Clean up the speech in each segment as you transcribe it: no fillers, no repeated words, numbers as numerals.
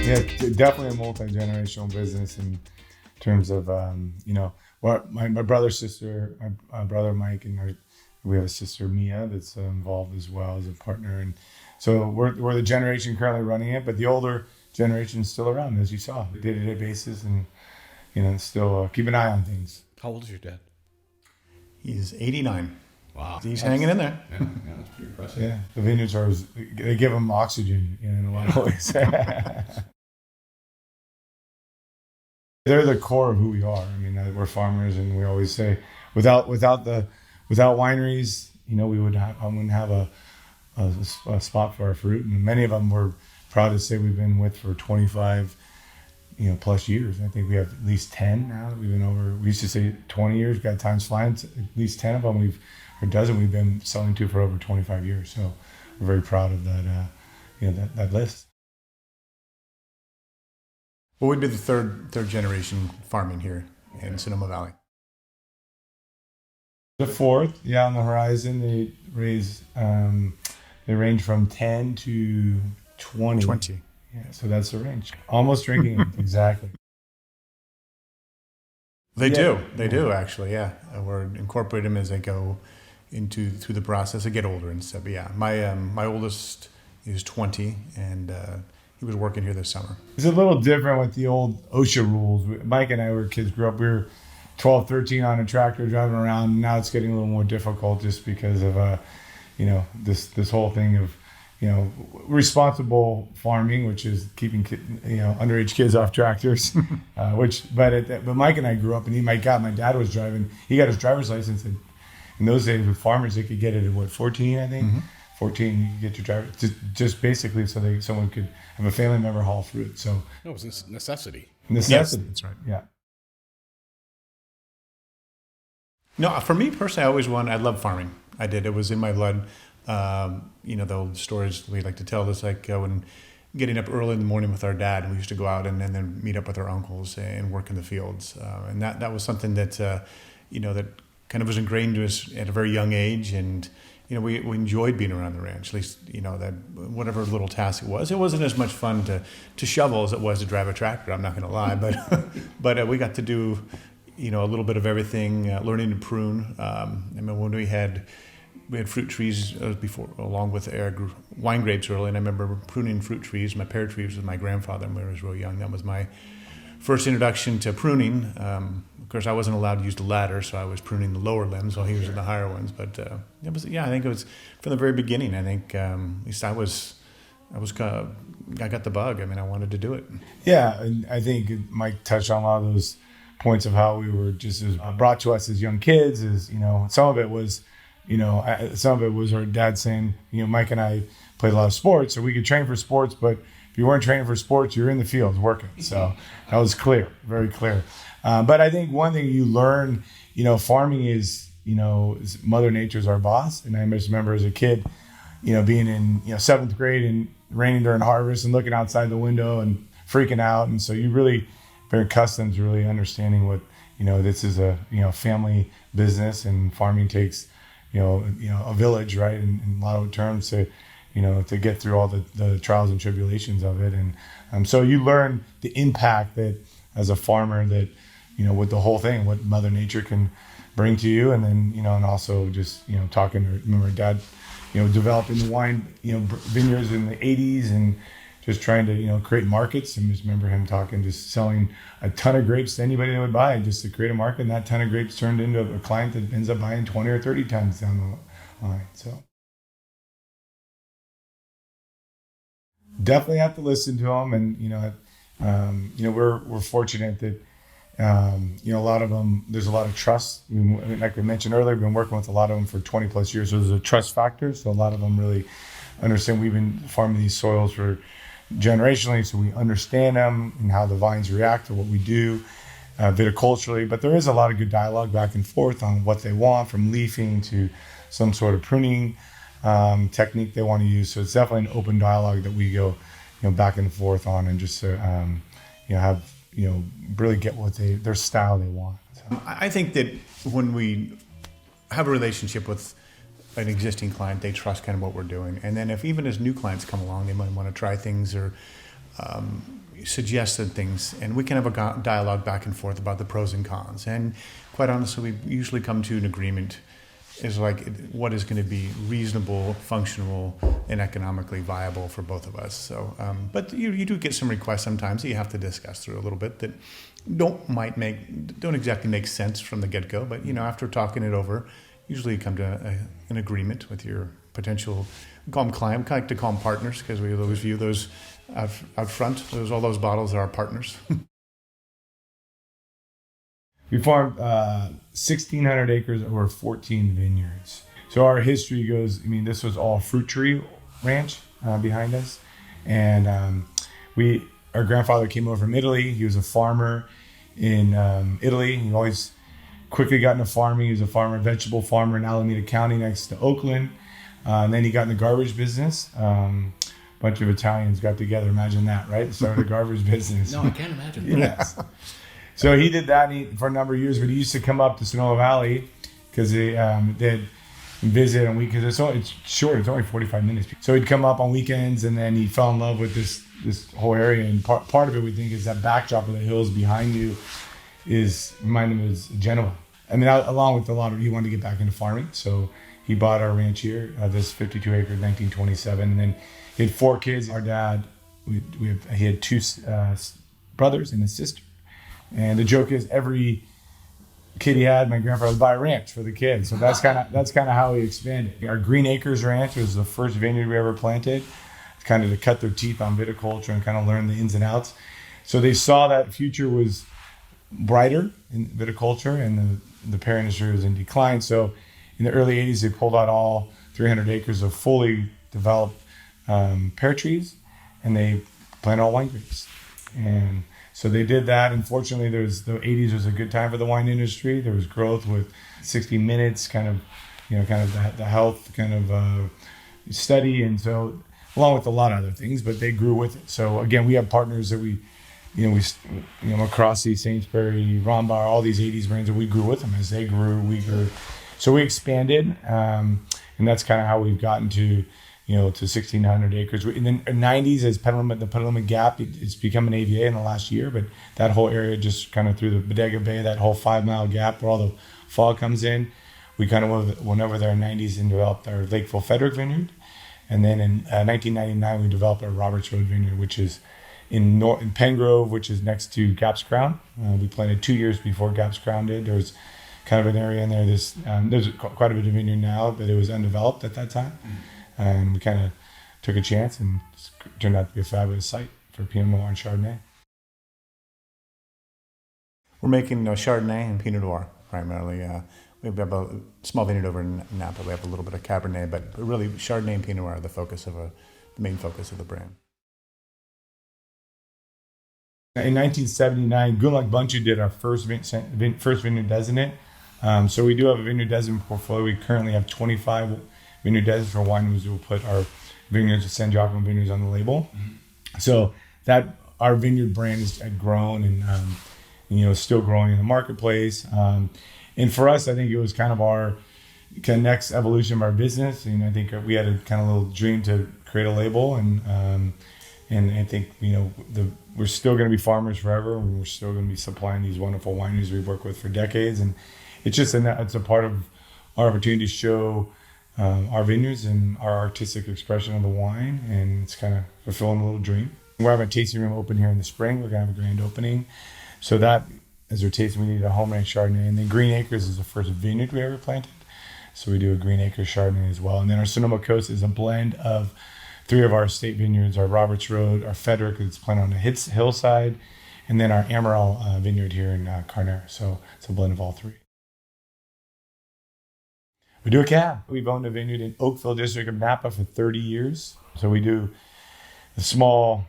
Yeah, definitely a multi-generational business in terms of, what my brother, sister, my brother Mike, and we have a sister Mia that's involved as well as a partner. And so we're the generation currently running it, but the older generation is still around, as you saw, day-to-day basis, and, still keep an eye on things. How old is your dad? He's 89. Wow. He's hanging in there. Yeah, that's pretty impressive. Yeah, the vineyards they give them oxygen in a lot of ways. They're the core of who we are. I mean, we're farmers, and we always say, without wineries, we wouldn't have a spot for our fruit. And many of them we're proud to say we've been with for 25, plus years. I think we have at least 10 now that we've been over. We used to say 20 years. Got time's flying. At least 10 of them we've been selling to for over 25 years. So we're very proud of that. That list. What would be the third generation farming here in Sonoma Valley? The fourth, on the horizon. They range from 10 to 20. 20. Yeah, so that's the range. Almost drinking it, exactly. They do actually. Yeah, we're incorporating them as they go through the process. They get older and stuff. But yeah, my oldest is 20, and he was working here this summer. It's a little different with the old OSHA rules. Mike and I were kids, grew up, we were 12, 13 on a tractor driving around. Now it's getting a little more difficult just because of, this whole thing of, responsible farming, which is keeping, underage kids off tractors. But Mike and I grew up, and my dad was driving. He got his driver's license, and in those days with farmers, they could get it at 14, I think. Mm-hmm. 14, you could get your driver, just basically so someone could have a family member haul fruit. So no, it was a necessity. Necessity. Yes, that's right. Yeah. No, for me personally, I love farming. I did. It was in my blood. The old stories we like to tell is like when getting up early in the morning with our dad, and we used to go out and then meet up with our uncles and work in the fields. And that was something that, that kind of was ingrained to us at a very young age. And, we enjoyed being around the ranch, at least, that whatever little task it wasn't as much fun to shovel as it was to drive a tractor. I'm not going to lie, but we got to do, a little bit of everything, learning to prune. When we had fruit trees before, along with wine grapes early, and I remember pruning fruit trees, my pear trees with my grandfather when I was real young. That was my first introduction to pruning. Of course, I wasn't allowed to use the ladder, so I was pruning the lower limbs while he was in the higher ones. But I think it was from the very beginning. I think at least I got the bug. I wanted to do it. Yeah, and I think Mike touched on a lot of those points of how we were just brought to us as young kids. Some of it was our dad saying, Mike and I played a lot of sports, so we could train for sports, but if you weren't training for sports, you're in the fields working. So that was clear, very clear. But I think one thing you learn, farming is Mother Nature's our boss. And I just remember as a kid, being in 7th grade and raining during harvest and looking outside the window and freaking out. And so you really very accustomed to really understanding what, this is a, family business, and farming takes, a village, right? In a lot of terms to get through all the trials and tribulations of it. And so you learn the impact that as a farmer that, with the whole thing, what Mother Nature can bring to you. And then, and also just, talking to, remember Dad, developing the wine, vineyards in the 80s and just trying to, create markets. And just remember him talking, just selling a ton of grapes to anybody that would buy, just to create a market. And that ton of grapes turned into a client that ends up buying 20 or 30 tons down the line. So definitely have to listen to them. And, we're fortunate that, a lot of them, there's a lot of trust. Like we mentioned earlier, we've been working with a lot of them for 20 plus years. So there's a trust factor. So a lot of them really understand we've been farming these soils for generationally. So we understand them and how the vines react to what we do viticulturally. But there is a lot of good dialogue back and forth on what they want, from leafing to some sort of pruning technique they want to use. So it's definitely an open dialogue that we go, back and forth on, and just have, really get what their style they want. So. I think that when we have a relationship with an existing client, they trust kind of what we're doing. And then if even as new clients come along, they might want to try things or suggested things, and we can have a dialogue back and forth about the pros and cons. And quite honestly, we usually come to an agreement is like what is going to be reasonable, functional, and economically viable for both of us. So, but you do get some requests sometimes that you have to discuss through a little bit that don't exactly make sense from the get-go. But after talking it over, usually you come to an agreement with your potential. We call them client, kind of like to call them partners, because we always view those out front. All those bottles are our partners. We farmed 1,600 acres over 14 vineyards. So our history goes, this was all fruit tree ranch behind us. And our grandfather came over from Italy. He was a farmer in Italy. He always quickly got into farming. He was a farmer, vegetable farmer in Alameda County next to Oakland. And then he got in the garbage business. Bunch of Italians got together. Imagine that, right? Started a garbage business. No, I can't imagine. Yes. So he did that for a number of years, but he used to come up to Sonoma Valley because they'd visit on weekends. It's short. It's only 45 minutes. So he'd come up on weekends, and then he fell in love with this whole area. And part of it, we think, is that backdrop of the hills behind you remind him of Genoa. Along with he wanted to get back into farming. So he bought our ranch here, this 52 acre, 1927. And then he had 4 kids. Our dad, he had 2 brothers and a sister. And the joke is every kid he had, my grandfather would buy a ranch for the kids. So that's kind of how he expanded. Our Green Acres Ranch was the first vineyard we ever planted, kind of to cut their teeth on viticulture and kind of learn the ins and outs. So they saw that future was brighter in viticulture, and the pear industry was in decline. So in the early 80s, they pulled out all 300 acres of fully developed pear trees, and they planted all wine grapes. And so they did that. Unfortunately, the 80s was a good time for the wine industry. There was growth with 60 Minutes, kind of the health kind of study, and so along with a lot of other things. But they grew with it. So again, we have partners that we McCrossy, Sainsbury, Ron Bar, all these 80s brands, and we grew with them as they grew. We grew, so we expanded, and that's kind of how we've gotten to 1,600 acres. In the 90s, as the Petaluma Gap, it's become an AVA in the last year, but that whole area just kind of through the Bodega Bay, that whole 5-mile gap where all the fog comes in, we kind of went over there in the 90s and developed our Lakeville Frederick Vineyard. And then in 1999, we developed our Roberts Road Vineyard, which is in Pengrove, which is next to Gap's Crown. We planted 2 years before Gap's Crown did. There was kind of an area in there. There's quite a bit of vineyard now, but it was undeveloped at that time. And we kind of took a chance, and it turned out to be a fabulous site for Pinot Noir and Chardonnay. We're making Chardonnay and Pinot Noir primarily. We have a small vineyard over in Napa. We have a little bit of Cabernet, but really Chardonnay and Pinot Noir are the main focus of the brand. In 1979, Gunlock Bunchu did our first vineyard designate. So we do have a vineyard designate portfolio. We currently have 25 vineyard deserts for wineries. We'll put our vineyards with Sangiacomo Vineyards on the label. Mm-hmm. So that our vineyard brand has grown and still growing in the marketplace. And for us, I think it was kind of our next evolution of our business. And I think we had a kind of little dream to create a label, and I think we're still going to be farmers forever, and we're still going to be supplying these wonderful wineries we've worked with for decades. And it's just it's a part of our opportunity to show our vineyards and our artistic expression of the wine, and it's kind of fulfilling a little dream. We're having a tasting room open here in the spring. We're going to have a grand opening. So that, as we're tasting, we needed a home ranch Chardonnay. And then Green Acres is the first vineyard we ever planted. So we do a Green Acres Chardonnay as well. And then our Sonoma Coast is a blend of 3 of our estate vineyards, our Roberts Road, our Frederick, that's planted on a hillside, and then our Amaral vineyard here in Carnera. So it's a blend of all 3. We do a cab. We've owned a vineyard in Oakville district of Napa for 30 years. So we do a small,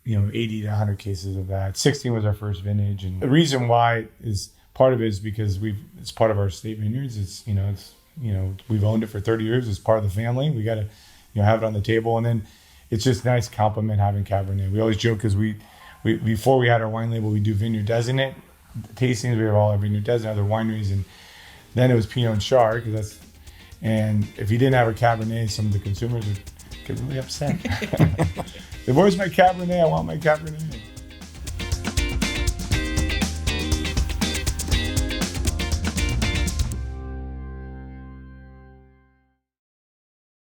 80 to 100 cases of that. 16 was our first vintage. And the reason why is part of it is because it's part of our estate vineyards. We've owned it for 30 years. It's part of the family. We got to, have it on the table. And then it's just a nice compliment having Cabernet. We always joke because we before we had our wine label, we do vineyard designate tastings. We have all our vineyard designate, other wineries. And then it was Pinot and Chard, and if you didn't have a Cabernet, some of the consumers would get really upset. Where's my Cabernet? I want my Cabernet.